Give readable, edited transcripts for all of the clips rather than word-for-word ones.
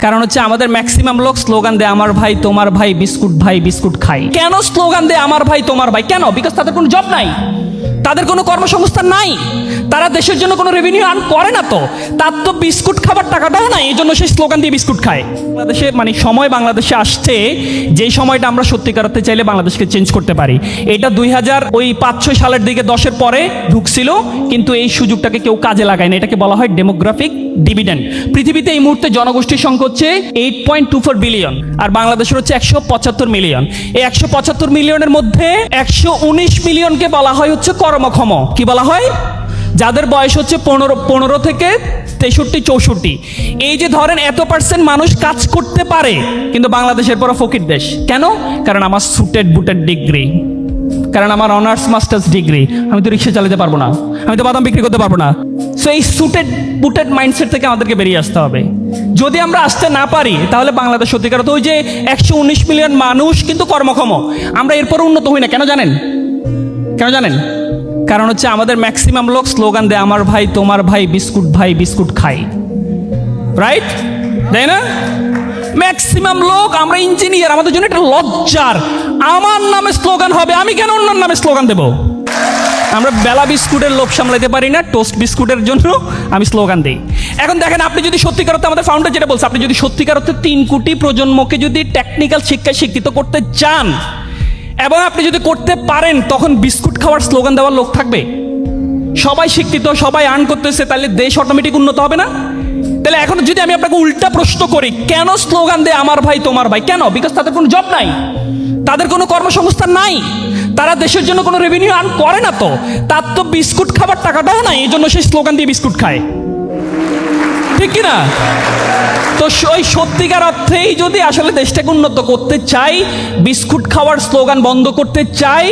কারণ হচ্ছে আমাদের ম্যাক্সিমাম লোক স্লোগান দেয় আমার ভাই তোমার ভাই বিস্কুট খাই। কেন স্লোগান দেয় আমার ভাই তোমার ভাই? কেন? বিকজ তাদের কোনো জব নাই, তাদের কোনো কর্মসংস্থান নাই, তারা দেশের জন্য কোনো রেভিনিউ আর্ন করে না, তো তার তো বিস্কুট খাবার টাকাটাও নাই, এই জন্য সেই স্লোগান দিয়ে বিস্কুট খায়। বাংলাদেশে মানে সময় বাংলাদেশে আসছে যেই সময়টা আমরা সত্যিকার অর্থে চাইলে বাংলাদেশকে চেঞ্জ করতে পারি। এটা 2005-6 সালের দিকে 10-এর পরে ঢুকছিল, কিন্তু এই সুযোগটাকে কেউ কাজে লাগায় না। এটাকে বলা হয় ডেমোগ্রাফিক ডিভিডেন্ড। পৃথিবীতে এই মুহূর্তে জনগোষ্ঠীর সংখ্যা হচ্ছে 8.24 বিলিয়ন, আর বাংলাদেশের হচ্ছে 175 মিলিয়ন। এই 175 মিলিয়নের মধ্যে 119 মিলিয়নকে বলা হয় হচ্ছে কর্মক্ষম। কি বলা হয়? যাদের বয়স হচ্ছে 15 থেকে 63-64। এই যে ধরেন এত পার্সেন্ট মানুষ কাজ করতে পারে, কিন্তু বাংলাদেশের পর ফকির দেশ। কেন? কারণ আমার সুটেড বুটেড ডিগ্রি, কারণ আমার অনার্স মাস্টার্স ডিগ্রি, আমি তো রিক্সা চালাতে পারবো না, আমি তো বাদাম বিক্রি করতে পারবো না। সো এই সুটেড বুটেড মাইন্ডসেট থেকে আমাদেরকে বেরিয়ে আসতে হবে। যদি আমরা আসতে না পারি তাহলে বাংলাদেশ সত্যিকার তো ওই যে 119 মিলিয়ন মানুষ কিন্তু কর্মক্ষম, আমরা এরপর উন্নত হই না। কেন জানেন? কেন জানেন? কারণ হচ্ছে আমাদের ম্যাক্সিমাম লোক স্লোগান দেয় আমার ভাই তোমার ভাই বিস্কুট খাই। রাইট? তাই না? ম্যাক্সিমাম লোক, আমরা ইঞ্জিনিয়ার, আমাদের জন্য এটা লজ্জার। আমার নামে স্লোগান হবে, আমি কেন অন্যার নামে স্লোগান দেব? আমরা বেলা বিস্কুটের লোভ সামলাতে পারি না, টোস্ট বিস্কুটের জন্য আমি স্লোগান দিই। এখন দেখেন, আপনি যদি সত্যিকার অর্থে, আমাদের ফাউন্ডার যেটা বলছে, আপনি যদি সত্যিকার অর্থে 3 কোটি প্রজন্মকে যদি টেকনিক্যাল শিক্ষায় শিক্ষিত করতে চান এবং আপনি যদি করতে পারেন, তখন বিস্কুট খাওয়ার স্লোগান দেওয়ার লোক থাকবে। সবাই শিক্ষিত, সবাই আর্ন করতেছে, তাহলে দেশ অটোমেটিক উন্নত হবে না? তাহলে এখন যদি আমি আপনাকে উল্টা প্রশ্ন করি, কেন স্লোগান দেয় আমার ভাই তোমার ভাই? কেন? বিকজ তাদের কোনো জব নাই, তাদের কোনো কর্মসংস্থান নাই, তারা দেশের জন্য কোনো রেভিনিউ আর্ন করে না, তো তার তো বিস্কুট খাবার টাকাটাও নাই, এই জন্য সেই স্লোগান দিয়ে বিস্কুট খায়। ঠিক কিনা? তো ওই সত্যিকার অর্থেই যদি আসলে দেশটাকে উন্নত করতে চাই, বিস্কুট খাওয়ার স্লোগান বন্ধ করতে চাই,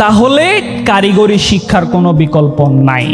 তাহলে কারিগরি শিক্ষার কোনো বিকল্প নাই।